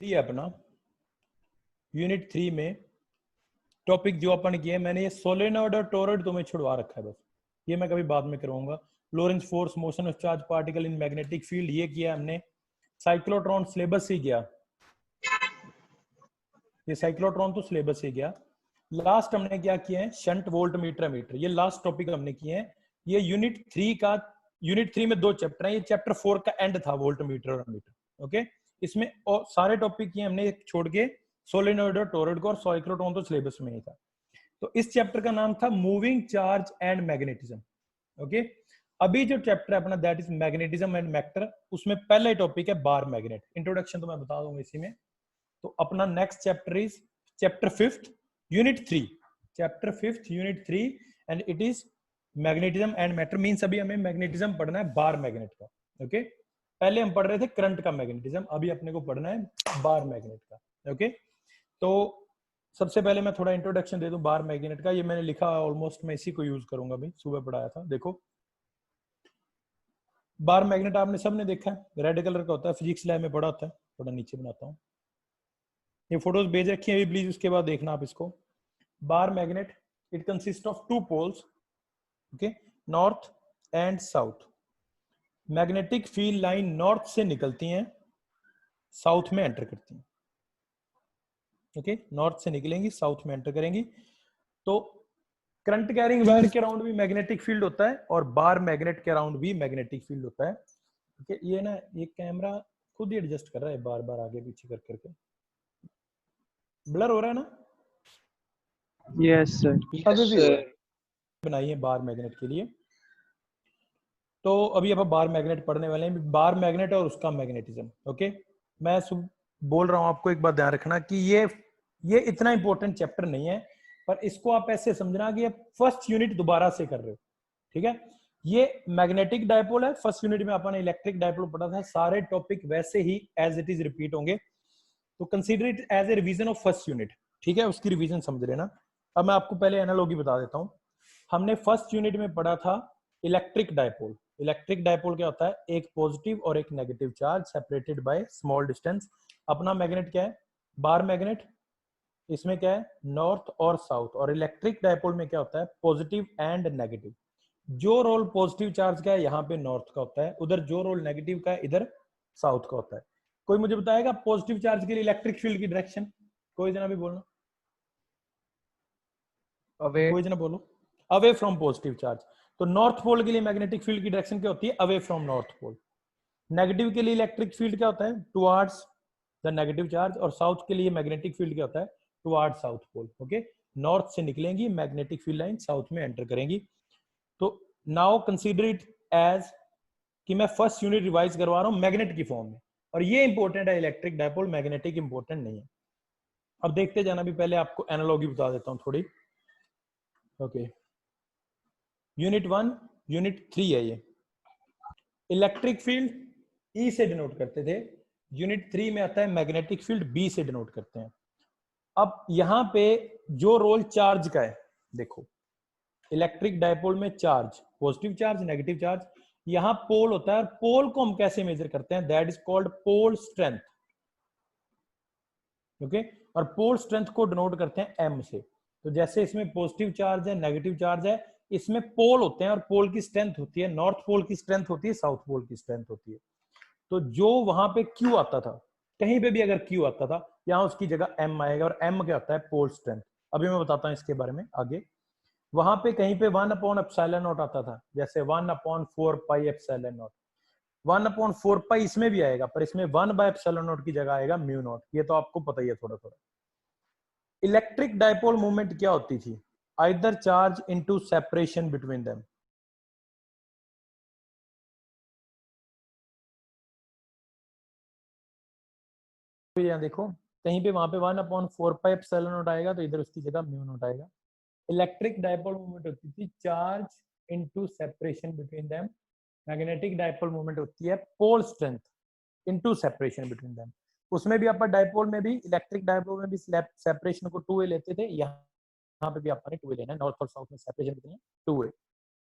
ये अपना यूनिट 3 में टॉपिक जो अपन किए, मैंने ये सोलेनॉइड और टोरॉइड तुम्हें छुड़वा रखा है, बस ये मैं कभी बाद में कराऊंगा। Lorentz force, motion of charge particle in magnetic field, ये किया हमने। साइक्लोट्रॉन सिलेबस ही किया, ये साइक्लोट्रॉन तो सिलेबस ही गया। लास्ट हमने क्या किया है, शंट वोल्ट मीटर मीटर, ये लास्ट टॉपिक हमने किए हैं। ये यूनिट 3 का, यूनिट 3 में 2 चैप्टर हैं, ये चैप्टर 4 का एंड था, वोल्ट मीटर और मीटर। ओके, इसमें और सारे टॉपिक किए हमने छोड़ के सोलेनॉइड और टोरॉइड को, और साइक्लोट्रॉन तो सिलेबस में ही था। तो इस चैप्टर का नाम था moving charge and magnetism. Okay, अभी जो चैप्टर है अपना that is magnetism and matter, उसमें पहला टॉपिक है बार मैग्नेट। इंट्रोडक्शन तो मैं बता दूंगा इसी में। तो अपना next chapter is chapter 5th unit 3, chapter 5th unit 3 and it is magnetism and matter. Means अभी हमें मैग्नेटिज्म पढ़ना है बार मैग्नेट का। ओके, पहले हम पढ़ रहे थे करंट का मैग्नेटिज्म, अभी अपने को पढ़ना है बार मैग्नेट का। ओके, तो सबसे पहले मैं थोड़ा इंट्रोडक्शन दे दूं बार मैग्नेट का। ये मैंने लिखा ऑलमोस्ट, मैं इसी को यूज करूंगा, भाई सुबह पढ़ाया था। देखो, बार मैग्नेट आपने सबने देखा है, रेड कलर का होता है, फिजिक्स लैब में पढ़ा होता है। थोड़ा नीचे बनाता हूँ, ये फोटोज भेज रखी है, प्लीज उसके बाद देखना आप इसको। Bar magnet, it consist of 2 poles, okay, north and south. Magnetic field line north से निकलती हैं, साउथ में एंटर करती हैं। ओके, नॉर्थ से निकलेंगी, साउथ में एंटर करेंगी। तो करंट कैरिंग वायर के अराउंड भी मैग्नेटिक फील्ड होता है, और बार मैग्नेट के अराउंड भी मैग्नेटिक फील्ड होता है। ओके, ये ना, ये कैमरा खुद ही एडजस्ट कर रहा है, बार बार आगे पीछे कर करके। ब्लर हो रहा है ना? Yes sir. अभी भी हो रहा है। बनाई है बार मैग्नेट के लिए। तो अभी अब बार मैग्नेट पढ़ने वाले हैं, बार मैग्नेट और उसका मैग्नेटिज्म। ओके, मैं बोल रहा हूं आपको, एक बात ध्यान रखना कि ये इतना इंपॉर्टेंट चैप्टर नहीं है, पर इसको आप ऐसे समझना कि आप फर्स्ट यूनिट दोबारा से कर रहे हो। ठीक है, ये मैग्नेटिक डायपोल है, फर्स्ट यूनिट में अपन इलेक्ट्रिक डायपोल पढ़ा था, सारे टॉपिक वैसे ही एज इट इज रिपीट होंगे। तो consider it as a revision of first unit. ठीक है, उसकी रिवीजन समझ लेना। अब मैं आपको पहले एनालॉजी बता देता हूं। हमने फर्स्ट यूनिट में पढ़ा था इलेक्ट्रिक डायपोल। इलेक्ट्रिक डायपोल क्या होता है, एक पॉजिटिव और एक negative charge separated by small distance. अपना मैग्नेट क्या है, बार मैग्नेट, इसमें क्या है, नॉर्थ और साउथ। और इलेक्ट्रिक डायपोल में क्या होता है, पॉजिटिव एंड नेगेटिव। जो रोल पॉजिटिव चार्ज का है यहाँ पे नॉर्थ का होता है, उधर जो रोल नेगेटिव का है इधर साउथ का होता है। कोई मुझे बताएगा पॉजिटिव चार्ज के लिए इलेक्ट्रिक फील्ड की डायरेक्शन? कोई जना भी बोलना, अवे। कोई जना बोलो। Away from positive charge. तो नॉर्थ पोल के लिए मैग्नेटिक फील्ड की डायरेक्शन क्या होती है, away from north pole. Negative के लिए इलेक्ट्रिक फील्ड क्या होता है, टुवर्ड्स द नेगेटिव चार्ज। और साउथ के लिए मैग्नेटिक फील्ड क्या होता है, towards south pole. Okay, north से निकलेंगी मैग्नेटिक फील्ड लाइन, साउथ में एंटर करेंगी। तो नाउ कंसीडर इट एज कि मैं फर्स्ट यूनिट रिवाइज करवा रहा हूं मैग्नेट की फॉर्म में, और ये इंपॉर्टेंट है इलेक्ट्रिक डायपोल, मैग्नेटिक इंपॉर्टेंट नहीं है। अब देखते जाना, भी पहले आपको एनालॉजी बता देता हूं थोड़ी। ओके, यूनिट 1 यूनिट 3 है ये। इलेक्ट्रिक फील्ड ई से डिनोट करते थे, यूनिट 3 में आता है मैग्नेटिक फील्ड बी से डिनोट करते हैं। अब यहां पे जो रोल चार्ज का है, देखो इलेक्ट्रिक डायपोल में charge, positive charge negative charge, यहां पोल होता है। और पोल को हम कैसे मेजर करते हैं, that is called pole strength. Okay, और पोल स्ट्रेंथ को डिनोट करते हैं एम से। तो जैसे इसमें पॉजिटिव चार्ज है, नेगेटिव चार्ज है, इसमें पोल होते हैं, और पोल की स्ट्रेंथ होती है, नॉर्थ पोल की स्ट्रेंथ होती है, साउथ पोल की स्ट्रेंथ होती है। तो जो वहां पे क्यू आता था, कहीं पे भी अगर क्यू आता था, यहां उसकी जगह एम आएगा। और एम क्या होता है, पोल स्ट्रेंथ। अभी मैं बताता हूं इसके बारे में आगे। वहां पे कहीं पे 1/एप्सिलॉन नॉट आता था, जैसे 1/4 पाई एप्सिलॉन नॉट। 1/4 पाई इसमें भी आएगा, पर इसमें 1/एप्सिलॉन नॉट की जगह आएगा म्यू नॉट। ये तो आपको पता ही है थोड़ा थोड़ा। इलेक्ट्रिक डायपोल मूवमेंट क्या होती थी, either charge into separation between them. यहाँ देखो, कहीं पे वहां पे 1/4 पाई एप्सिलॉन नॉट आएगा, तो इधर उसकी जगह म्यू नॉट आएगा। इलेक्ट्रिक डायपोल मूवमेंट होती थी charge into separation between them. Magnetic dipole movement होती है pole strength into separation between them. उसमें भी अपन डायपोल में भी, इलेक्ट्रिक डायपोल में भी सेपरेशन को 2 वे लेते थे, यहाँ पे भी अपन 2 वे लेना है। नॉर्थ और साउथ में सेपरेशन कितनी है, 2 वे।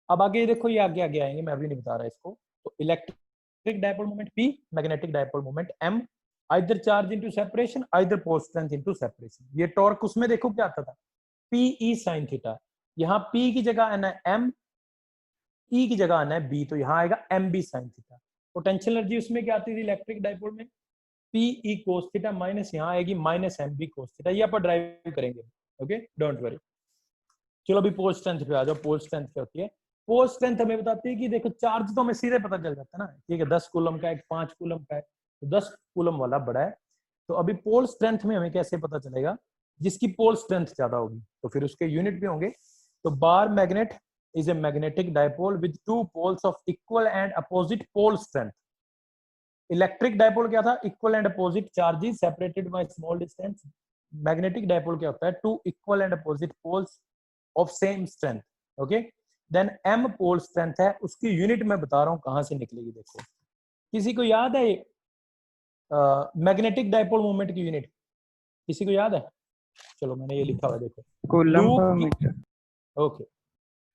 अब आगे देखो, ये आगे आगे आएंगे, मैं अभी नहीं बता रहा इसको। तो electric dipole movement P, magnetic dipole movement M। Either charge into separation, either pole strength into separation. ये टॉर्क उसमें देखो क्या आता था, पी ई साइन थीटा। यहाँ पी की जगह आना है एम, ई की जगह आना है बी, तो यहाँ आएगा M B sine theta. Potential energy उसमें क्या आती थी इलेक्ट्रिक डाइपोल में, P E cos theta minus यहाँ आएगी minus M B cos theta. ये आप ड्राइव करेंगे, ओके डोंट वरी। चलो अभी पोल स्ट्रेंथ पे आ जाओ। पोल स्ट्रेंथ क्या होती है? पोल स्ट्रेंथ हमें बताती है कि देखो चार्ज तो हमें सीधे पता चल जाता है ना, ठीक है 10 कूलम का, एक 5 कूलम का है, तो 10 कूलम वाला बड़ा है। तो अभी पोल स्ट्रेंथ में हमें कैसे पता चलेगा? जिसकी पोल स्ट्रेंथ ज्यादा होगी तो फिर उसके यूनिट भी होंगे। तो bar magnet is a magnetic dipole with two poles of equal and opposite pole strength. Electric dipole क्या था? Equal and opposite charges separated by small distance. Magnetic dipole क्या होता है? Two equal and opposite poles of same strength, okay. Then M pole strength है, उसकी unit मैं बता रहा हूं कहां से निकलेगी। देखो किसी को याद है मैग्नेटिक डायपोल मोमेंट की यूनिट? किसी को याद है? चलो मैंने ये लिखा हुआ देखो, कूलम पर मीटर। ओके,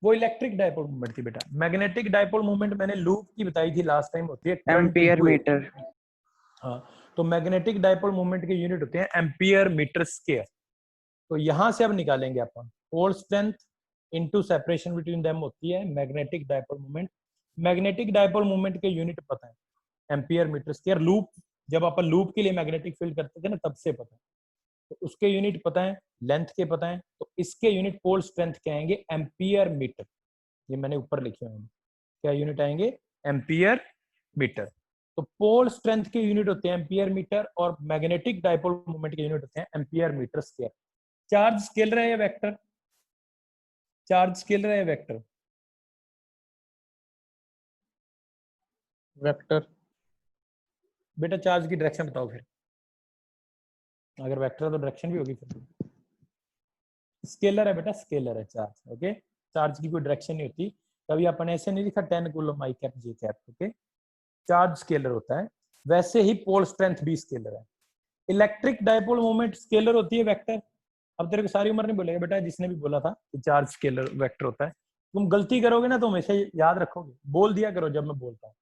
वो इलेक्ट्रिक डायपोल मूवमेंट थी बेटा। मैग्नेटिक डायपोल मूवमेंट मैंने लूप की बताई थी लास्ट टाइम, होती है करंट एम्पियर इनटू मीटर। हाँ, तो मैग्नेटिक डायपोल मूवमेंट के यूनिट होते हैं एम्पियर मीटर स्क्वायर। तो यहां से अब निकालेंगे अपन pole strength into separation between them होती है magnetic dipole movement. Magnetic dipole movement के यूनिट पता है एम्पियर मीटर स्क्वायर। लूप जब अपन लूप के लिए मैग्नेटिक फील्ड करते थे ना तब से पता है, तो उसके यूनिट पता है, लेंथ के पता है, तो इसके यूनिट पोल स्ट्रेंथ क्या आएंगे? Ampere metre. ये मैंने ऊपर लिखे हुए हैं, क्या यूनिट आएंगे? Ampere metre. तो पोल स्ट्रेंथ के यूनिट होते हैं एम्पियर मीटर और मैग्नेटिक डायपोल मोमेंट के यूनिट होते हैं ampere metre square. Charge scalar है या वेक्टर? चार्ज स्केलर है या वेक्टर? वेक्टर। बेटा चार्ज की डायरेक्शन बताओ फिर, अगर वेक्टर है तो डायरेक्शन भी होगी फिर। स्केलर है बेटा, स्केलर है चार्ज, ओके। चार्ज की कोई डायरेक्शन नहीं होती। कभी अपन ऐसे नहीं लिखा 10 कूलम आई कैप जे कैप, ओके। चार्ज स्केलर होता है, वैसे ही पोल स्ट्रेंथ भी स्केलर है। इलेक्ट्रिक डायपोल मोमेंट स्केलर होती है, वेक्टर। अब तेरे को सारी उम्र नहीं बोलेगा बेटा जिसने भी बोला था कि चार्ज स्केलर वेक्टर होता है। तुम गलती करोगे ना तो हमेशा याद रखोगे, बोल दिया करो जब मैं बोलता हूँ।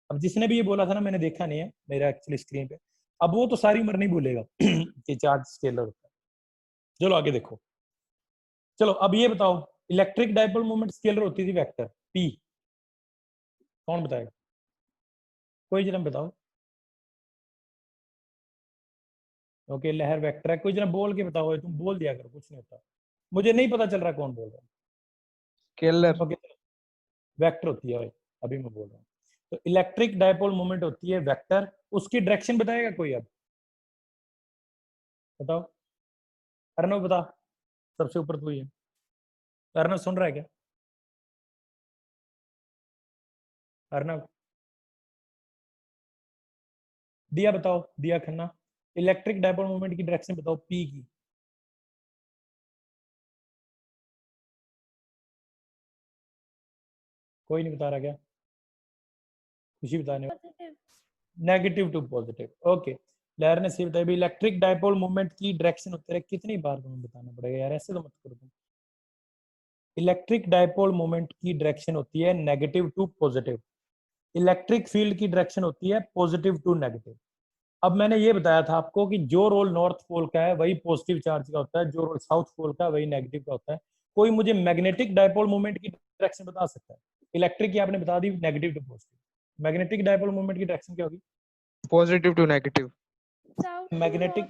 अब जिसने भी ये बोला था ना, मैंने देखा नहीं है मेरा एक्चुअली स्क्रीन पे, अब वो तो सारी उम्र नहीं भूलेगा कि चार्ज स्केलर होता है। चलो आगे देखो। चलो अब ये बताओ, इलेक्ट्रिक डायपोल मोमेंट स्केलर होती थी वेक्टर पी, कौन बताएगा? कोई जरा बताओ। ओके लहर वेक्टर है, कोई जरा बोल के बताओ, तुम बोल दिया करो कुछ नहीं होता, मुझे नहीं पता चल रहा कौन बोल रहा है। स्केलर। ओके वेक्टर होती है, अभी मैं बोल रहा हूँ। तो इलेक्ट्रिक डायपोल मोमेंट होती है वेक्टर, उसकी डायरेक्शन बताएगा कोई? अब बताओ, अर्नव बता, सबसे ऊपर तू ही है। अर्नव सुन रहा है क्या? अर्नव, दिया बताओ, दिया खन्ना, इलेक्ट्रिक डायपोल मोमेंट की डायरेक्शन बताओ पी की। कोई नहीं बता रहा क्या? खुशी बताने, नेगेटिव टू पॉजिटिव, ओके। लहर ने सही बताया। इलेक्ट्रिक डायपोल मूवमेंट की डायरेक्शन होती है, कितनी बार तुम्हें बताना पड़ेगा यार, ऐसे तो मत करो तुम। इलेक्ट्रिक डायपोल मूवमेंट की डायरेक्शन होती है negative to positive. Electric field की डायरेक्शन होती है पॉजिटिव टू नेगेटिव। अब मैंने ये बताया था आपको कि जो रोल नॉर्थ पोल का है वही पॉजिटिव चार्ज का होता है, जो रोल साउथ पोल का वही नेगेटिव का होता है। कोई मुझे मैग्नेटिक डायपोल मूवमेंट की डायरेक्शन बता सकता है? इलेक्ट्रिक की आपने बता दी negative to positive, magnetic dipole movement की डायरेक्शन क्या होगी? Positive to negative. Magnetic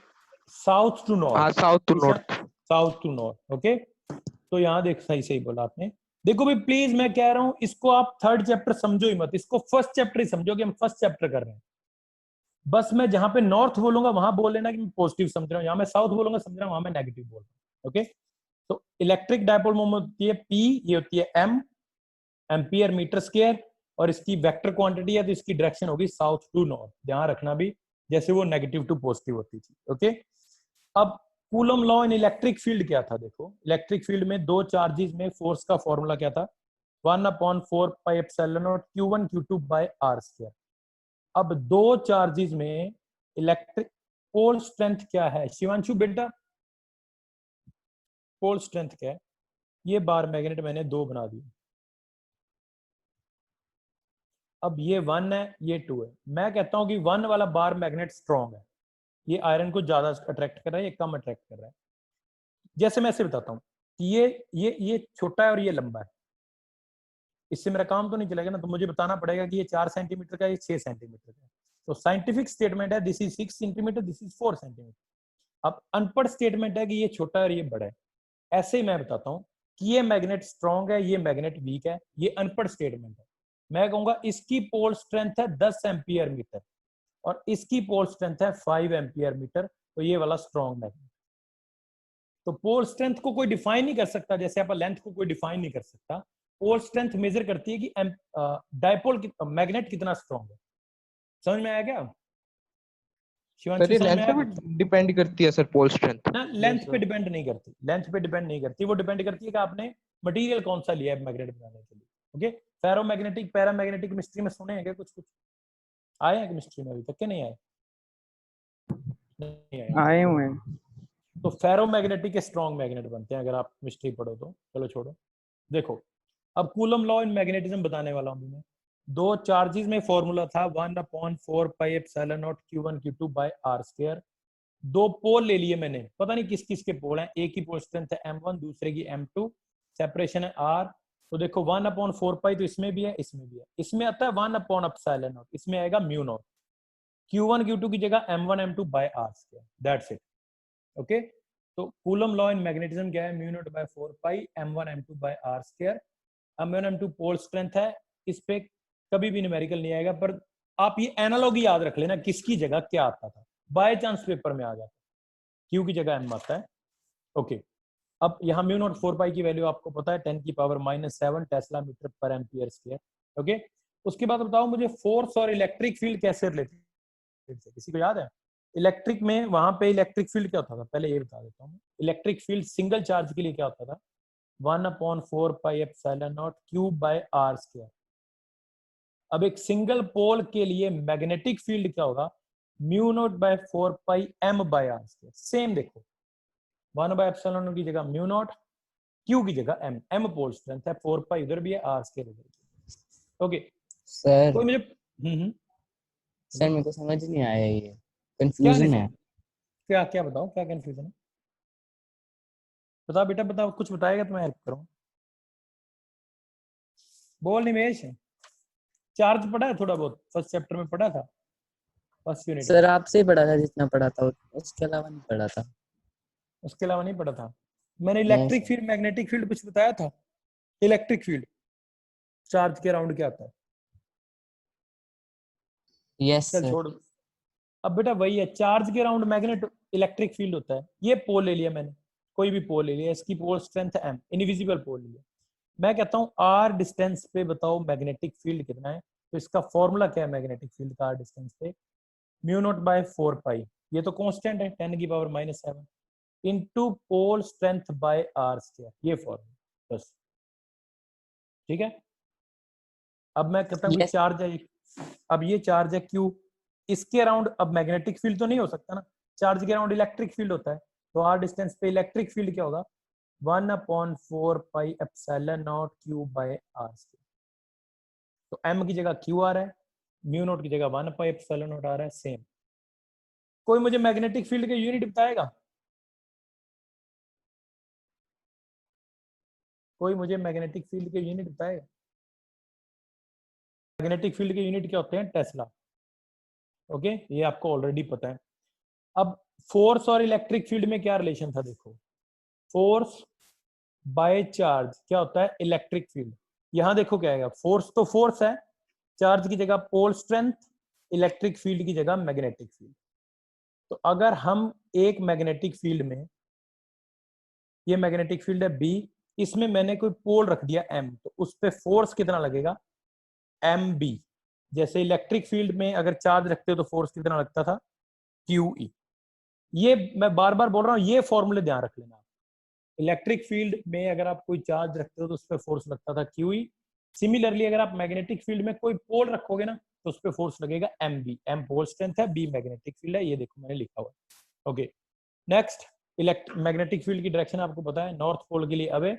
south to north, हाँ साउथ टू दिशा north. South to north, okay. तो यहाँ देख सही सही बोला आपने। देखो भाई प्लीज मैं कह रहा हूं इसको आप थर्ड चैप्टर समझो ही मत, इसको फर्स्ट चैप्टर ही समझो कि हम फर्स्ट चैप्टर कर रहे हैं। बस मैं जहां पे नॉर्थ बोलूंगा वहां बोल लेना कि मैं पॉजिटिव समझ रहा हूँ, यहाँ मैं साउथ बोलूंगा समझ रहा हूँ, वहां मैं नेगेटिव बोल रहा हूँ, ओके। तो इलेक्ट्रिक डायपोल मोमेंट होती है पी, ये होती है एम, एम्पियर मीटर स्क्वायर, और इसकी वेक्टर क्वांटिटी है तो इसकी डायरेक्शन होगी साउथ टू नॉर्थ, ध्यान रखना भी, जैसे वो नेगेटिव टू पॉजिटिव होती थी, ओके। अब कूलम लॉ इन इलेक्ट्रिक फील्ड क्या था? देखो इलेक्ट्रिक फील्ड में दो चार्जेस में फोर्स का फॉर्मूला क्या था? 1/4 pi epsilon naught Q1 Q2 by R square. अब दो चार्जेस में इलेक्ट्रिक पोल स्ट्रेंथ क्या है शिवांशु बेटा? पोल स्ट्रेंथ क्या है? ये बार मैग्नेट मैंने दो बना दिए, अब ये 1 है ये 2 है। मैं कहता हूं कि 1 वाला बार मैग्नेट स्ट्रॉन्ग है, ये आयरन को ज्यादा अट्रैक्ट कर रहा है, ये कम अट्रैक्ट कर रहा है। जैसे मैं ऐसे बताता हूँ कि ये छोटा है और ये लंबा है, इससे मेरा काम तो नहीं चलेगा ना, तो मुझे बताना पड़ेगा कि ये 4 सेंटीमीटर का, ये 6 सेंटीमीटर का। तो साइंटिफिक स्टेटमेंट है this is 6 centimetre, this is 4 centimetre. अब अनपढ़ स्टेटमेंट है कि ये छोटा है और ये बड़ा है। ऐसे ही मैं बताता हूँ कि ये मैग्नेट स्ट्रॉन्ग है, ये मैग्नेट वीक है, ये अनपढ़ स्टेटमेंट है। मैं कहूंगा इसकी पोल स्ट्रेंथ है 10 एम्पियर मीटर और इसकी पोल स्ट्रेंथ है 5 एम्पियर मीटर, तो ये वाला स्ट्रॉन्ग मैग्नेट। तो पोल स्ट्रेंथ को कोई डिफाइन नहीं कर सकता, जैसे आप लेंथ को कोई डिफाइन नहीं कर सकता। पोल स्ट्रेंथ मेजर करती है कि डायपोल मैग्नेट कितना स्ट्रॉन्ग है। समझ में आया क्या सर शिवांशु? ये समझ में लेंथ आया पे कुछ? डिपेंड करती है सर पोल स्ट्रेंथ? ना, लेंथ पे डिपेंड नहीं करती, लेंथ पे डिपेंड नहीं करती, वो डिपेंड करती है कि आपने मटेरियल कौन सा लिया है मैग्नेट बनाने के लिए। ओके, फेरोमैग्नेटिक पैरामैग्नेटिक केमिस्ट्री में सुने हैं क्या कुछ? कुछ आए हैं केमिस्ट्री में अभी तक के नहीं आए? नहीं आए। आए हुए हैं। तो फेरोमैग्नेटिक के स्ट्रॉन्ग मैग्नेट बनते हैं अगर आप केमिस्ट्री पढ़ो तो। चलो छोड़ो, देखो अब कूलम लॉ इन मैग्नेटिज्म बताने वाला हूं मैं। दो चार्जेस में फॉर्मूला था 1/4 pi epsilon naught Q1 Q2 by R square. दो पोल ले लिए मैंने, पता नहीं किस किस के पोल हैं, एक की पोल स्ट्रेंथ है M1, दूसरे की M2, सेपरेशन है R। तो देखो 1/4 पाई तो इसमें भी है, इसमें भी है। इसमें आता है 1/एप्सिलॉन नॉट, इसमें आएगा म्यू नॉट। Q1 Q2 की जगह M1 M2 by R square, that's it. Okay, तो कूलम लॉ इन मैग्नेटिज्म क्या है? Mu naught by 4 pi M1 M2 by R square. M1 M2 pole strength है, इस पे कभी भी न्यूमेरिकल नहीं आएगा, पर आप ये एनालॉगी याद रख लेना किसकी जगह क्या आता था, बाय चांस पेपर में आ जाता है, क्यू की जगह एम आता है। ओके, अब यहाँ म्यू नॉट 4 पाई की वैल्यू आपको पता है 10⁻⁷ टेस्ला मीटर पर एम्पियर स्क्वायर। ओके, उसके बाद बताओ मुझे फोर्स और इलेक्ट्रिक फील्ड कैसे रिलेटेड है, किसी को याद है? इलेक्ट्रिक में वहां पे इलेक्ट्रिक फील्ड क्या होता था, पहले ये बता देता हूँ। इलेक्ट्रिक फील्ड सिंगल चार्ज के लिए क्या होता था? 1/4 pi epsilon naught Q by R square. अब एक सिंगल पोल के लिए मैग्नेटिक फील्ड क्या होगा? Mu naught by 4 pi M by R square. Same देखो, 1/एप्सिलॉन की जगह म्यू नॉट, Q की जगह M। M पोल स्ट्रेंथ है, 4 पाई उधर भी है, R स्क्वायर उधर भी। ओके, सर कोई मुझे सर मेरे को समझ नहीं आया, ये क्या नहीं कंफ्यूजन है। समझ, क्या क्या बताओ, क्या कंफ्यूजन है? बताओ बेटा बताओ, कुछ बताएगा तो मैं हेल्प करूँ। बोल निमेश, चार्ज पढ़ा है थोड़ा बहुत, फर्स्ट चैप्टर में पढ़ा था, फर्स्ट यूनिट में। सर आपसे ही पढ़ा था जितना पढ़ा था, उसके अलावा नहीं पढ़ा था। उसके अलावा नहीं पढ़ा था? मैंने नहीं electric sir. Field magnetic field कुछ बताया था? इलेक्ट्रिक फील्ड चार्ज के अराउंड क्या आता है? यस चल सर। छोड़, अब बेटा वही है, चार्ज के अराउंड मैग्नेट इलेक्ट्रिक फील्ड होता है। ये पोल ले लिया मैंने, कोई भी पोल ले लिया, इसकी पोल स्ट्रेंथ है M, इनविजिबल पोल लिया। मैं कहता हूँ R डिस्टेंस पे बताओ मैग्नेटिक फील्ड कितना है, तो इसका फॉर्मूला क्या है मैग्नेटिक फील्ड का R डिस्टेंस पे? म्यू नॉट बाय 4 पाई, ये तो कांस्टेंट है 10⁻⁷ into pole strength by R square, ये फॉर्मूला बस। ठीक है, अब मैं कहता हूँ कि यस। चार्ज है, अब ये चार्ज है Q, इसके अराउंड अब मैग्नेटिक फील्ड तो नहीं हो सकता ना, चार्ज के अराउंड इलेक्ट्रिक फील्ड होता है। तो R डिस्टेंस पे इलेक्ट्रिक फील्ड क्या होगा? 1/4 pi epsilon naught Q by R square. तो M की जगह Q आ रहा है, म्यू नॉट की जगह 1 पाई एप्सिलॉन नॉट आ रहा है, सेम। कोई मुझे मैग्नेटिक फील्ड के यूनिट बताएगा? कोई मुझे मैग्नेटिक फील्ड के यूनिट बताएगा? मैग्नेटिक फील्ड के यूनिट क्या होते हैं? टेस्ला। ओके, ये आपको ऑलरेडी पता है। अब फोर्स और इलेक्ट्रिक फील्ड में क्या रिलेशन था देखो, फोर्स बाय चार्ज क्या होता है? Electric field. यहां देखो क्या आएगा, फोर्स तो फोर्स है, चार्ज की जगह पोल स्ट्रेंथ, इलेक्ट्रिक फील्ड की जगह मैग्नेटिक फील्ड। तो अगर हम एक मैग्नेटिक फील्ड में, ये मैग्नेटिक फील्ड है B, इसमें मैंने कोई पोल रख दिया M, तो उस पर फोर्स कितना लगेगा? MB। जैसे इलेक्ट्रिक फील्ड में अगर चार्ज रखते हो तो फोर्स कितना लगता था? QE। ये मैं बार बार बोल रहा हूँ, ये फॉर्मूले ध्यान रख लेना। इलेक्ट्रिक फील्ड में अगर आप कोई चार्ज रखते हो तो उस पर फोर्स लगता था QE। सिमिलरली अगर आप मैग्नेटिक फील्ड में कोई पोल रखोगे ना तो उस पर फोर्स लगेगा MB। M पोल स्ट्रेंथ है, B मैग्नेटिक फील्ड है, ये देखो मैंने लिखा हुआ है। ओके, नेक्स्ट, मैग्नेटिक फील्ड की डायरेक्शन आपको पता है, नॉर्थ पोल के लिए अवे,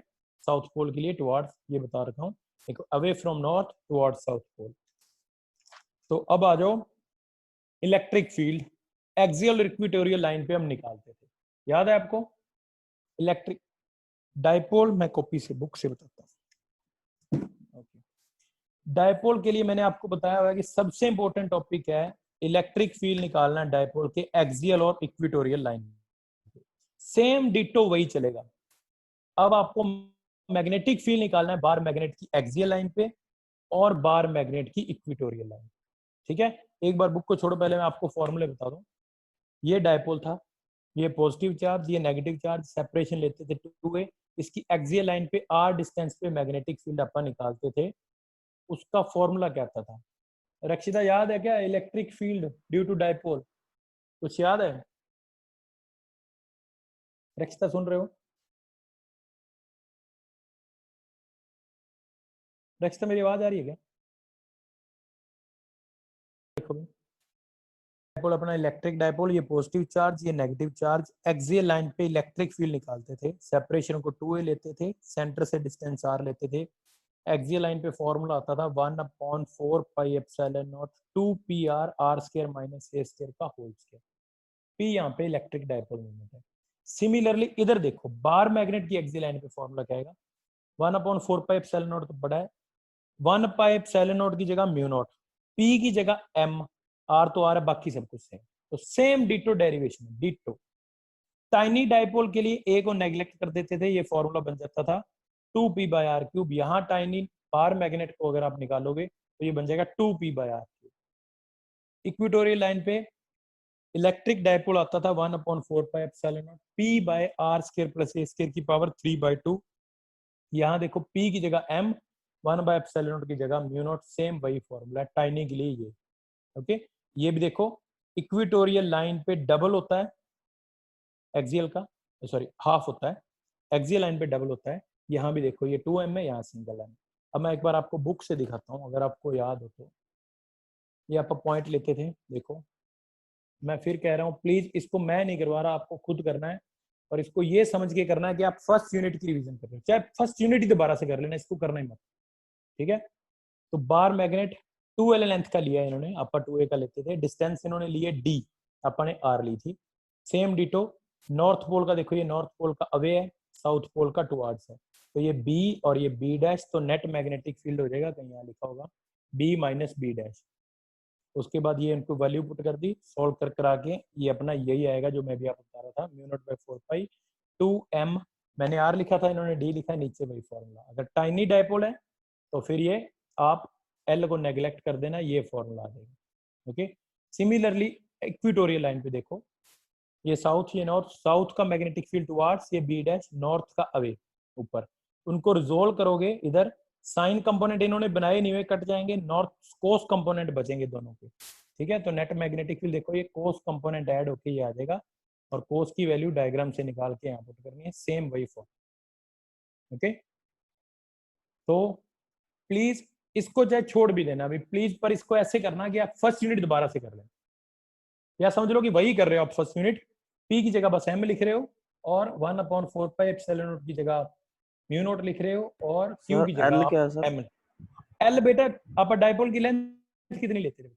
साउथ पोल के लिए टुवर्ड्स, ये बता रखा हूँ। देखो, away from north towards south pole. तो अब आ जाओ इलेक्ट्रिक फील्ड। एक्सियल और इक्वेटोरियल लाइन पे हम निकालते थे, याद है आपको? इलेक्ट्रिक डाइपोल, मैं कॉपी से बुक से बताता हूँ। okay. डाइपोल के लिए मैंने आपको बताया हुआ है कि सबसे इंपॉर्टेंट टॉपिक है इलेक्ट्रिक फील्ड निकालना डाइपोल के एक्सियल और इक्वेटोरियल लाइन। सेम डिटो वही चलेगा। अब आपको मैग्नेटिक फील्ड निकालना है बार मैग्नेट की एक्सियल लाइन पे और बार मैग्नेट की इक्वेटोरियल लाइन। ठीक है, एक बार बुक को छोड़ो, पहले मैं आपको फॉर्मूले बता दूं। ये डाइपोल था, ये पॉजिटिव चार्ज, ये नेगेटिव चार्ज, सेपरेशन लेते थे 2a। इसकी एक्सियल लाइन पे r डिस्टेंस पे मैग्नेटिक फील्ड अपन निकालते थे। उसका फॉर्मूला क्या था? रक्षिता याद है क्या? Electric field due to dipole, कुछ याद है? रक्षिता सुन रहे हो? रक्षिता मेरी आवाज आ रही है क्या? देखो डाइपोल अपना इलेक्ट्रिक डाइपोल, ये पॉजिटिव चार्ज, ये नेगेटिव चार्ज, एक्सियल लाइन पे इलेक्ट्रिक फील्ड निकालते थे। सेपरेशन को 2a लेते थे, सेंटर से डिस्टेंस r लेते थे। एक्सियल लाइन पे फॉर्मूला आता था 1/4πε0 2pr r² माइनस a² का होल स्क्वायर। p यहाँ पे इलेक्ट्रिक डाइपोल मोमेंट है। सिमिलरली इधर देखो, बार मैग्नेट की एक्सियल लाइन पे फॉर्मूला क्या आएगा? 1/4πε0 तो बड़ा है, 1πε0 की जगह μ0, p की जगह m, r तो r है, बाकी सब कुछ सेम। तो सेम डिटो डेरिवेशन है, डिटो। टाइनी डाइपोल के लिए a को नेग्लेक्ट कर देते थे, ये फॉर्मूला बन जाता था 2p/r³। यहाँ टाइनी बार मैग्नेट को अगर आप निकालोगे तो ये बन जाएगा 2p/r³। इक्वेटोरियल लाइन पे इलेक्ट्रिक डाइपोल आता था 1/4πε0 p/r² प्लस a² की पावर 3/2। यहाँ देखो p की जगह m, 1/ε0 की जगह μ0, सेम वही फॉर्मूला टाइनी के लिए ये। ओके, ये भी देखो इक्वेटोरियल लाइन पे डबल होता है एक्सियल का, सॉरी हाफ होता है, एक्सियल लाइन पे डबल होता है। यहाँ भी देखो ये 2m है, यहाँ सिंगल m। अब मैं एक बार आपको बुक से दिखाता हूँ अगर आपको याद हो तो। ये आप पॉइंट लेते थे, देखो मैं फिर कह रहा हूँ, प्लीज इसको मैं नहीं करवा रहा, आपको खुद करना है। और इसको ये समझ के करना है कि आप फर्स्ट यूनिट की रिवीजन कर रहे हो, चाहे फर्स्ट यूनिट ही दोबारा से कर लेना, इसको करना ही मत। ठीक है, तो बार मैग्नेट 2l लेंथ का लिया इन्होंने, अपन 2a का लेते थे। डिस्टेंस इन्होंने लिए d, अपन ने r ली थी। सेम डिटो नॉर्थ पोल का, देखो ये नॉर्थ पोल का अवे है, साउथ पोल का टुवर्ड्स है, तो ये b और ये b', तो नेट मैग्नेटिक फील्ड हो जाएगा, कहीं यहाँ लिखा होगा b माइनस b'। उसके बाद ये इनको वैल्यू पुट कर दी, सॉल्व कर करा के ये अपना यही आएगा जो मैं भी आपको बता रहा था, μ0/4π 2m। मैंने r लिखा था, इन्होंने d लिखा है, नीचे वही फॉर्मूला। अगर टाइनी डाइपोल है तो फिर ये आप l को नेग्लेक्ट कर देना, ये फॉर्मूला आ जाएगा। ओके, सिमिलरली इक्वेटोरियल लाइन पे देखो, ये साउथ, ये नॉर्थ, साउथ का मैग्नेटिक फील्ड टुवर्ड्स, ये b', नॉर्थ का अवे ऊपर। उनको रिजोल्व करोगे, इधर साइन कंपोनेंट इन्होंने बनाए नहीं हुए, कट जाएंगे, नॉर्थ कोस कंपोनेंट बचेंगे दोनों के। ठीक है, तो नेट मैग्नेटिक फील्ड देखो, ये कोस कंपोनेंट ऐड होके ये आ जाएगा, और कोस की वैल्यू डायग्राम से निकाल के यहाँ पुट करनी है, सेम वही फॉर्म। ओके, तो प्लीज इसको चाहे छोड़ भी देना अभी प्लीज, पर इसको ऐसे करना कि आप फर्स्ट यूनिट दोबारा से कर लें, या समझ लो कि वही कर रहे हो आप फर्स्ट यूनिट, p की जगह बस m लिख रहे हो, और 1/4πε0 की जगह μ0 लिख रहे हो, और q की जगह L क्या है सर? m। l बेटा आप डाइपोल की लेंथ कितनी लेते थे?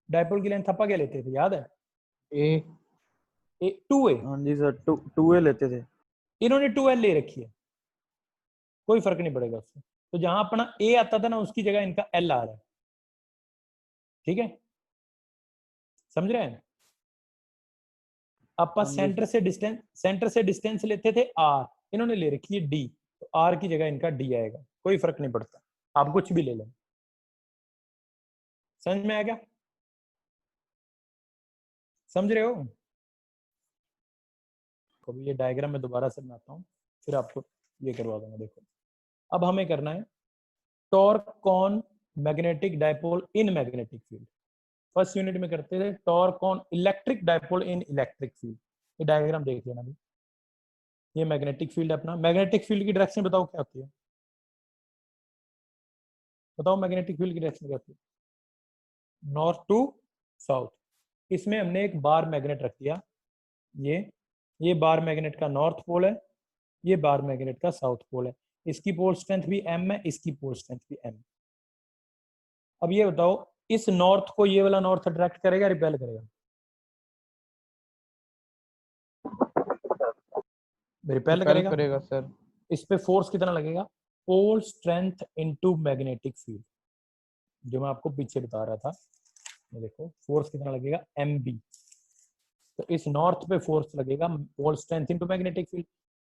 डाइपोल की लेंथ अपा क्या लेते थे, याद है? ए 2a। हाँ जी सर, 2a लेते थे। इन्होंने 2l ले रखी है, कोई फर्क नहीं पड़ेगा उससे। तो जहां अपना a आता था ना, उसकी जगह इनका l आ रहा है। ठीक है, समझ रहे हैं? अपन सेंटर से डिस्टेंस लेते थे r, इन्होंने ले रखी है d, तो r की जगह इनका d आएगा, कोई फर्क नहीं पड़ता, आप कुछ भी ले लें। समझ में आ गया? समझ रहे हो? ये डायग्राम में दोबारा से बनाता हूँ, फिर आपको ये करवा दूंगा। देखो अब हमें करना है torque on magnetic dipole in magnetic field. First unit में करते थे torque on electric dipole in electric field. ये डायग्राम देख लेना भी, ये मैग्नेटिक फील्ड है अपना। मैग्नेटिक फील्ड की डायरेक्शन बताओ क्या होती है? बताओ मैग्नेटिक फील्ड की डायरेक्शन क्या होती है? North to south. इसमें हमने एक बार मैग्नेट रख दिया, ये बार मैग्नेट का नॉर्थ पोल है, ये बार मैग्नेट का साउथ पोल है। इसकी पोल स्ट्रेंथ भी m है, इसकी पोल स्ट्रेंथ भी m। अब ये बताओ, इस नॉर्थ को ये वाला नॉर्थ अट्रैक्ट करेगा, रिपेल करेगा? रिपेल करेगा। करेगा सर। इस पे फोर्स कितना लगेगा? Pole strength into magnetic field, जो मैं आपको पीछे बता रहा था। ये देखो फोर्स कितना लगेगा, mb। तो इस नॉर्थ पे फोर्स लगेगा pole strength into magnetic field.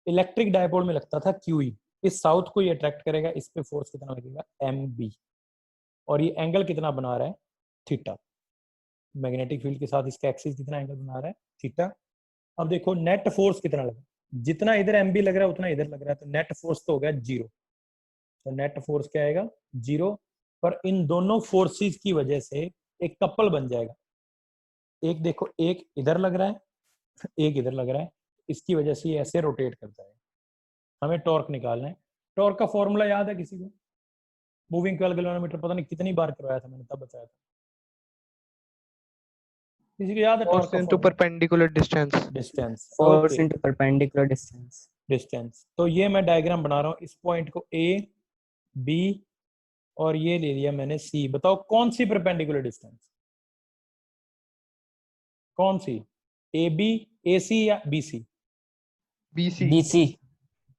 Electric dipole में लगता था QE, इस साउथ को ये अट्रैक्ट करेगा, इस पे फोर्स कितना लगेगा, mb। और ये एंगल कितना बना रहा है, थीटा। मैग्नेटिक फील्ड के साथ इसका एक्सिस कितना एंगल बना रहा है, थीटा। अब देखो नेट फोर्स कितना लगा, जितना इधर mb लग रहा है उतना इधर लग रहा है, तो नेट फोर्स तो हो गया 0। तो नेट फोर्स क्या आएगा, 0। पर इन दोनों फोर्सेस की वजह से एक कपल बन जाएगा। एक देखो, एक इधर लग रहा है, एक इधर लग रहा है, इसकी वजह से ये ऐसे रोटेट करता है। हमें टॉर्क निकालना है। टॉर्क का फॉर्मूला याद है किसी को? मूविंग कॉइल गैल्वेनोमीटर पता नहीं कितनी बार करवाया था मैंने, तब बताया था। किसी को याद है टॉर्क फोर्स का into formula? Perpendicular distance. Distance. Force okay, into perpendicular distance. Distance. तो ये मैं डायग्राम बना रहा हूँ, इस पॉइंट को A, B और ये ले लिया मैंने C। बताओ कौन सी परपेंडिकुलर डिस्टेंस, कौन सी? AB, AC या BC? BC। BC।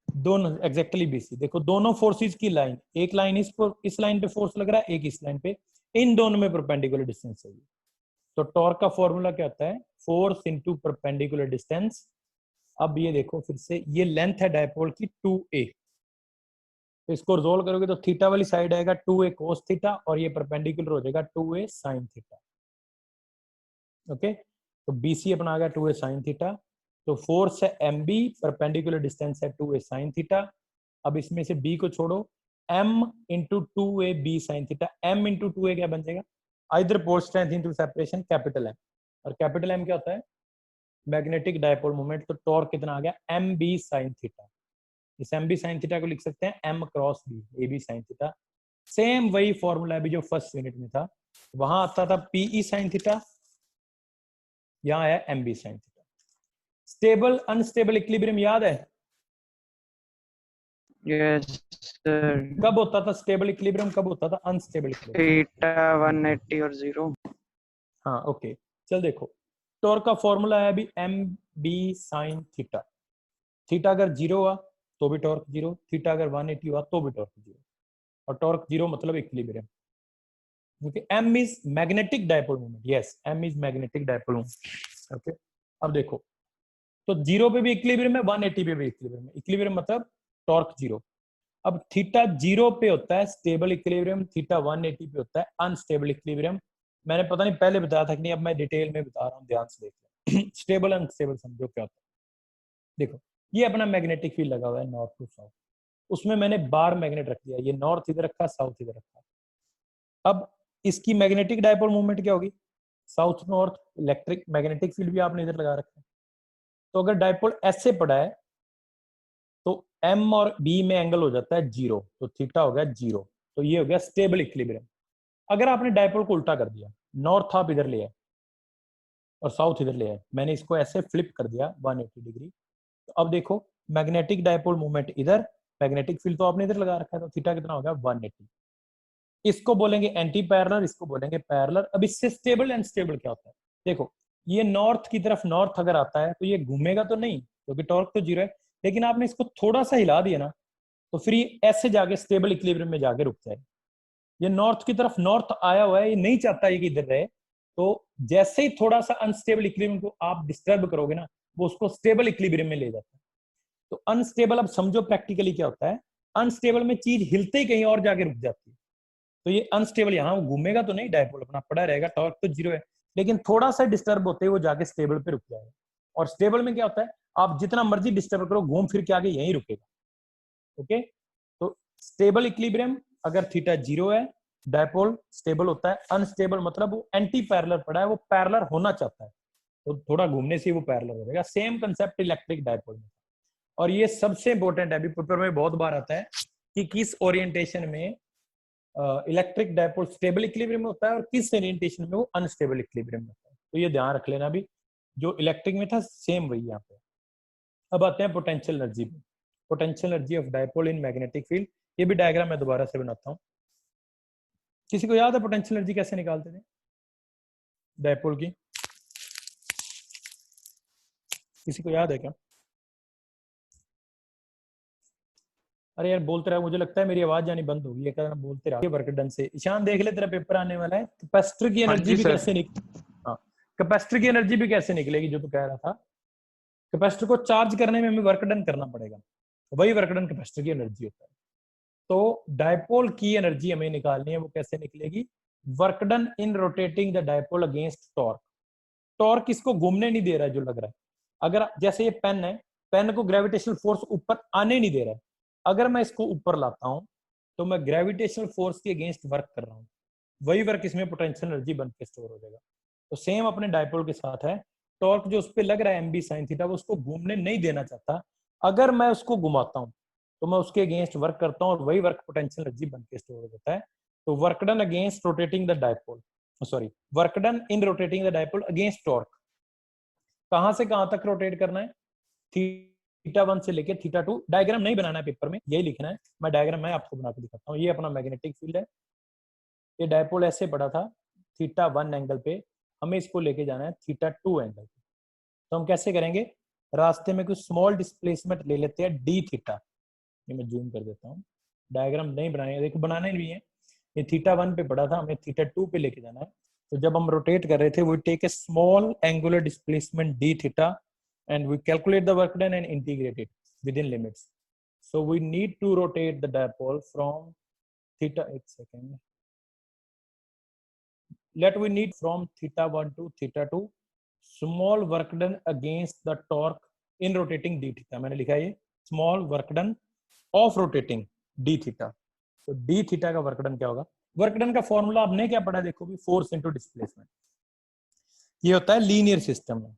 दोनों एग्जैक्टली BC। देखो दोनों फोर्सेस की लाइन, एक लाइन इस लाइन पे फोर्स लग रहा है, एक इस लाइन पे, इन दोनों में परपेंडिकुलर डिस्टेंस चाहिए। तो टॉर्क का फॉर्मूला क्या होता है, फोर्स इनटू परपेंडिकुलर डिस्टेंस। अब ये देखो फिर से, ये लेंथ है डायपोल की 2a, तो इसको रिजोल्व करोगे तो थीटा वाली साइड आएगा 2a cos थीटा, और ये परपेंडिकुलर हो जाएगा 2a sin थीटा। ओके, तो BC अपना आ गया 2a sin थीटा। तो फोर्स है mb, परपेंडिकुलर डिस्टेंस है 2a sin थीटा। अब इसमें से b को छोड़ो, m into 2a b sin theta. m into 2a क्या बन जाएगा, either pole strength into separation, capital M। और कैपिटल M क्या होता है, मैग्नेटिक डायपोल मोमेंट। तो टॉर्क कितना आ गया, mb sin थीटा। इस mb sin थीटा को लिख सकते हैं m cross b, ab sin theta. Same वही फॉर्मूला अभी जो फर्स्ट यूनिट में था, वहां आता था pe sin थीटा, यहाँ आया mb sin theta. Stable unstable equilibrium याद है? Yes sir. कब होता था स्टेबल इक्विलिब्रियम, कब होता था अनस्टेबल इक्विलिब्रियम? थीटा 180 और 0। हाँ ओके, चल देखो, टॉर्क का फॉर्मूला है अभी mb sin थीटा। थीटा अगर 0 हुआ तो भी टॉर्क 0, थीटा अगर 180 हुआ तो भी टॉर्क 0। और टॉर्क 0 मतलब इक्विलिब्रियम, क्योंकि m is magnetic dipole moment. Yes, m is magnetic dipole moment. Okay, अब देखो, तो 0 पे भी इक्विलिब्रियम है, 180 पे भी इक्विलिब्रियम है। इक्विलिब्रियम मतलब टॉर्क 0। अब थीटा 0 पे होता है स्टेबल इक्विलिब्रियम, थीटा 180 पे होता है अनस्टेबल इक्विलिब्रियम। मैंने पता नहीं पहले बताया था कि नहीं, अब मैं डिटेल में बता रहा हूँ, ध्यान से देख लें। स्टेबल अनस्टेबल समझो क्या होता है। देखो ये अपना मैग्नेटिक फील्ड लगा हुआ है नॉर्थ टू साउथ, उसमें मैंने बार मैग्नेट रख दिया, ये नॉर्थ इधर रखा, साउथ इधर रखा। अब इसकी मैग्नेटिक डायपोल मूवमेंट क्या होगी, south north. Electric magnetic field भी आपने इधर लगा रखा है। तो अगर डायपोल ऐसे पड़ा है तो M और B में एंगल हो जाता है 0, तो थीटा हो गया 0। तो ये हो गया स्टेबल इक्विलिब्रियम। अगर आपने डायपोल को उल्टा कर दिया, नॉर्थ आप इधर ले आए और साउथ इधर ले आए, मैंने इसको ऐसे फ्लिप कर दिया 180 डिग्री, तो अब देखो मैग्नेटिक डायपोल मूवमेंट इधर, मैग्नेटिक फील्ड तो आपने इधर लगा रखा है, तो थीटा कितना हो गया 180। इसको बोलेंगे एंटी पैरेलल, इसको बोलेंगे पैरेलल। अब इससे स्टेबल एंड स्टेबल क्या होता है, देखो ये नॉर्थ की तरफ नॉर्थ अगर आता है तो ये घूमेगा तो नहीं, क्योंकि टॉर्क तो 0 है, लेकिन आपने इसको थोड़ा सा हिला दिया ना, तो फिर ये ऐसे जाके स्टेबल इक्विलिब्रियम में जाके रुक जाएगा। ये नॉर्थ की तरफ नॉर्थ आया हुआ है, ये नहीं चाहता है कि इधर रहे, तो जैसे ही थोड़ा सा अनस्टेबल इक्विलिब्रियम को आप डिस्टर्ब करोगे ना, वो उसको स्टेबल इक्विलिब्रियम में ले जाता है। तो अनस्टेबल, अब समझो प्रैक्टिकली क्या होता है, अनस्टेबल में चीज हिलते ही कहीं और जाके रुक जाती है। तो ये अनस्टेबल, यहाँ घूमेगा तो नहीं, डायपोल अपना पड़ा रहेगा, टॉर्क तो 0 है, लेकिन थोड़ा सा डिस्टर्ब होते ही वो जाके स्टेबल पे रुक जाएगा। और स्टेबल में क्या होता है, आप जितना मर्जी डिस्टर्ब करो, घूम फिर के आगे यहीं रुकेगा। ओके, तो स्टेबल इक्विलिब्रियम अगर थीटा 0 है, डायपोल स्टेबल होता है। अनस्टेबल मतलब वो एंटी पैरेलल पड़ा है, वो पैरेलल होना चाहता है, तो थोड़ा घूमने से वो पैरेलल हो जाएगा। सेम कंसेप्ट इलेक्ट्रिक डायपोल में। और ये सबसे इंपॉर्टेंट है, अभी पेपर में बहुत बार आता है कि किस ओरिएंटेशन में इलेक्ट्रिक डायपोल स्टेबल इक्विलिब्रियम में होता है और किस ओरिएंटेशन में वो अनस्टेबल इक्विलिब्रियम में होता है। तो ये ध्यान रख लेना भी, जो इलेक्ट्रिक में था सेम वही यहाँ पे। अब आते हैं पोटेंशियल एनर्जी में, potential energy of dipole in magnetic field. ये भी डायग्राम मैं दोबारा से बनाता हूँ। किसी को याद है पोटेंशियल एनर्जी कैसे निकालते थे डायपोल की? किसी को याद है क्या? अरे यार बोलते रहा, मुझे लगता है मेरी आवाज जानी बंद होगी, ये कहना बोलते रहा वर्क डन से। ईशान देख ले, तेरा पेपर आने वाला है, कैपेसिटर की हाँ एनर्जी जी भी सर। कैसे हाँ, कैपेसिटर की एनर्जी भी कैसे निकलेगी, जो तू कह रहा था। कैपेसिटर को चार्ज करने में हमें वर्क डन करना पड़ेगा, वही वर्क डन कैपेसिटर की एनर्जी होता है। तो डायपोल की एनर्जी हमें निकालनी है, वो कैसे निकलेगी, work done in rotating the dipole against torque. Torque इसको घूमने नहीं दे रहा है जो लग रहा है। अगर जैसे ये पेन है, पेन को ग्रेविटेशनल फोर्स ऊपर आने नहीं दे रहा है, अगर मैं इसको ऊपर लाता हूं तो मैं ग्रेविटेशनल फोर्स के अगेंस्ट वर्क कर रहा हूं, वही वर्क इसमें पोटेंशियल एनर्जी बन के स्टोर हो जाएगा। तो सेम अपने डायपोल के साथ है, टॉर्क जो उस पर लग रहा है एम बी साइन थीटा, वो उसको घूमने नहीं देना चाहता। अगर मैं उसको घुमाता हूं तो मैं उसके अगेंस्ट वर्क करता हूं और वही वर्क पोटेंशियल एनर्जी बन के स्टोर हो जाता है। तो work done against rotating the dipole, sorry, work done in rotating the dipole against torque. कहां से कहां तक रोटेट करना है, थीटा 1 से लेके थीटा 2। डायग्राम नहीं बनाना है पेपर में, यही लिखना है। मैं डायग्राम मैं आपको बना के दिखाता हूँ। ये अपना मैग्नेटिक फील्ड है, ये डायपोल ऐसे पड़ा था थीटा 1 एंगल पे, हमें इसको लेके जाना है थीटा 2 एंगल पे। तो हम कैसे करेंगे, रास्ते में कुछ स्मॉल डिस्प्लेसमेंट ले लेते हैं डी थीटा। ये मैं जूम कर देता हूँ, डायग्राम नहीं बनाएंगे, देखो बनाना नहीं है। ये थीटा 1 पे पड़ा था, हमें थीटा 2 पे लेके जाना है। तो जब हम रोटेट कर रहे थे, वो take a small angular displacement d theta and we calculate the work done and integrate it within limits. So we need to rotate the dipole from theta, एक second, let we need from theta 1 to theta 2 small work done against the torque in rotating d theta। मैंने लिखा है ये small work done of rotating d theta। तो d theta का work done क्या होगा, work done का formula आपने क्या पढ़ा, देखो भी, फोर्स इनटू डिस्प्लेसमेंट। ये होता है लीनियर सिस्टम में।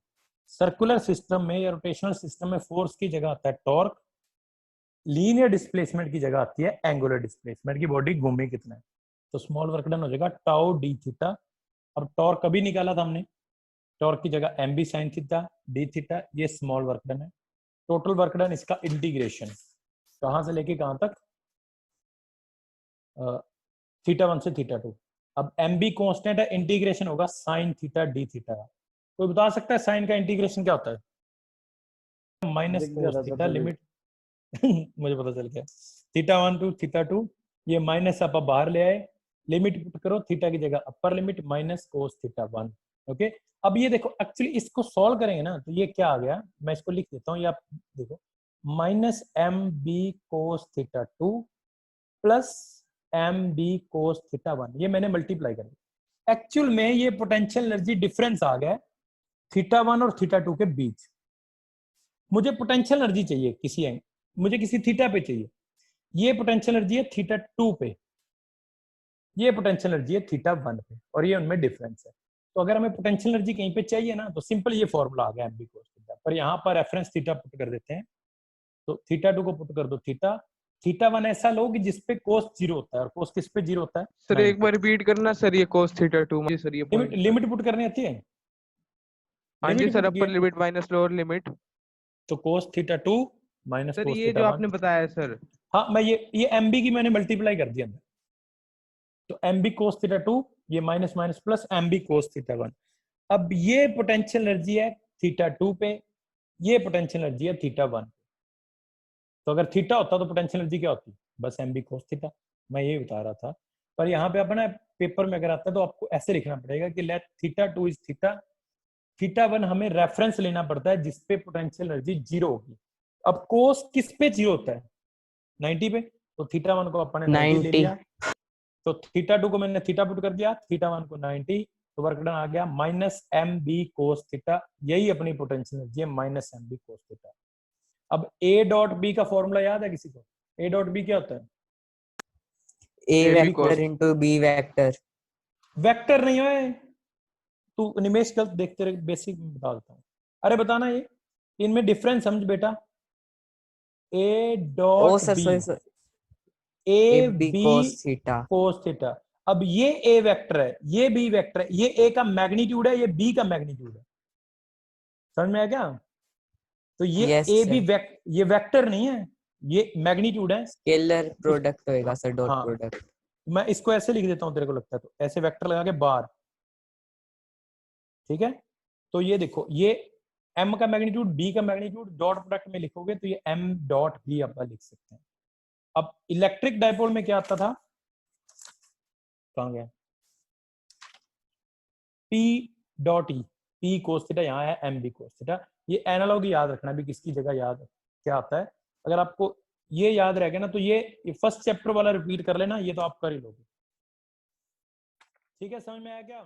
सर्कुलर सिस्टम में या रोटेशनल सिस्टम में फोर्स की जगह आता है टॉर्क, लीनियर डिस्प्लेसमेंट की जगह आती है एंगुलर डिस्प्लेसमेंट, की बॉडी घूमी कितना है। तो स्मॉल वर्क डन हो जाएगा टाउ डी थीटा। अब टॉर्क कभी निकाला था हमने, टॉर्क की जगह m B sine theta d theta, ये स्मॉल वर्क डन है। टोटल वर्क डन इसका इंटीग्रेशन कहां से लेके कहां तक, थीटा 1 से थीटा 2। अब एम बी कॉन्स्टेंट है, इंटीग्रेशन होगा साइन थीटा डी थीटा का। कोई बता सकता है साइन का इंटीग्रेशन क्या होता है, माइनस दिख गया कोस था थीटा पहले। लिमिट मुझे पता चल गया, थीटा 1 टू थीटा 2, ये माइनस आप बाहर ले आए, लिमिट पुट करो थीटा की जगह upper limit minus cos theta 1। Okay, अब ये देखो एक्चुअली इसको सॉल्व करेंगे ना, तो ये क्या आ गया, मैं इसको लिख देता हूँ, ये आप देखो, minus M B cos theta 2 plus m B cos theta 1, ये मैंने मल्टीप्लाई कर दिया। एक्चुअल में ये पोटेंशियल एनर्जी डिफरेंस आ गया थीटा 1 और थीटा 2 के बीच। मुझे पोटेंशियल एनर्जी चाहिए किसी एंगल, मुझे किसी थीटा पे चाहिए, ये पोटेंशियल एनर्जी है थीटा 2 पे, ये पोटेंशियल एनर्जी है थीटा 1 पे, और ये उनमें डिफरेंस है। तो अगर हमें पोटेंशियल एनर्जी कहीं पे चाहिए ना, तो सिंपल ये फॉर्मूला आ गया एम बी कोस थीटा, पर यहाँ पर रेफरेंस थीटा पुट कर देते हैं। तो थीटा 2 को पुट कर दो थीटा, थीटा 1 ऐसा लो कि जिसपे कोस 0 होता है, और कोस किस पे 0 होता है, सर एक बार रिपीट करना सर, ये cos थीटा 2 जी सर, ये लिमिट पॉइंट लिमिट पुट करनी आती है, हाँ जी लिमिट सर, पुट अपर किया लिमिट माइनस लोअर लिमिट। तो कोस थीटा 2 माइनस सर कोस ये थीटा जो 1। आपने बताया सर, हाँ, मैं ये एम बी की मैंने मल्टीप्लाई कर दिया अंदर, तो एम बी कोस थीटा 2, ये minus minus plus m B cos theta 1। अब ये पोटेंशियल एनर्जी है थीटा 2 पे, ये पोटेंशियल एनर्जी है थीटा 1 पे। तो अगर थीटा होता तो पोटेंशियल एनर्जी क्या होती, बस एम बी कोस थीटा। मैं ये बता रहा था, पर यहाँ पे अपना पेपर में अगर आता है तो आपको ऐसे लिखना पड़ेगा कि let theta 2 is theta, theta 1 हमें रेफरेंस लेना पड़ता है जिसपे पोटेंशियल एनर्जी 0 होगी। अब कोस किस पे 0 होता है, 90 पे, तो थीटा 1 को अपन ने 90 ले 90। लिया, तो थीटा 2 को मैंने थीटा पुट कर दिया, थीटा 1 को 90, तो वर्क डन आ गया minus M B cos theta, यही अपनी पोटेंशियल एनर्जी है minus M B cos theta. अब ए डॉट बी का फॉर्मूला याद है किसी को, ए डॉट बी क्या होता है, a AB vector cos into b vector. Vector नहीं है, तू निमेश गलत देखते रहे, बेसिक बता देता हूँ। अरे बताना ये, इनमें डिफरेंस समझ बेटा, ए ओ dot sir B, sorry sir, A A B B cos theta. Cos theta. अब ये ए वेक्टर है, ये बी वेक्टर है, ये ए का मैग्नीट्यूड है, ये बी का मैग्नीट्यूड है, समझ में आया क्या। तो ये यस ए बी सर, ये वेक्टर नहीं है, ये मैग्नीट्यूड है। स्केलर प्रोडक्ट होएगा सर, डॉट हाँ, प्रोडक्ट। मैं इसको ऐसे लिख देता हूँ, तेरे को लगता है तो ऐसे वेक्टर लगा के बार, ठीक है। तो ये देखो, ये m का मैग्नीट्यूड, b का मैग्नीट्यूड, डॉट प्रोडक्ट में लिखोगे तो ये m डॉट b आप लिख सकते हैं। अब इलेक्ट्रिक डायपोल में क्या आता था, कहाँ गया, P dot E, P cos theta यहाँ है, M B कोस थीटा। ये एनालॉग याद रखना भी, किसकी जगह याद क्या आता है। अगर आपको ये याद रह गया ना तो ये फर्स्ट चैप्टर वाला रिपीट कर लेना, ये तो आप कर ही लोगे। ठीक है, समझ में आया क्या?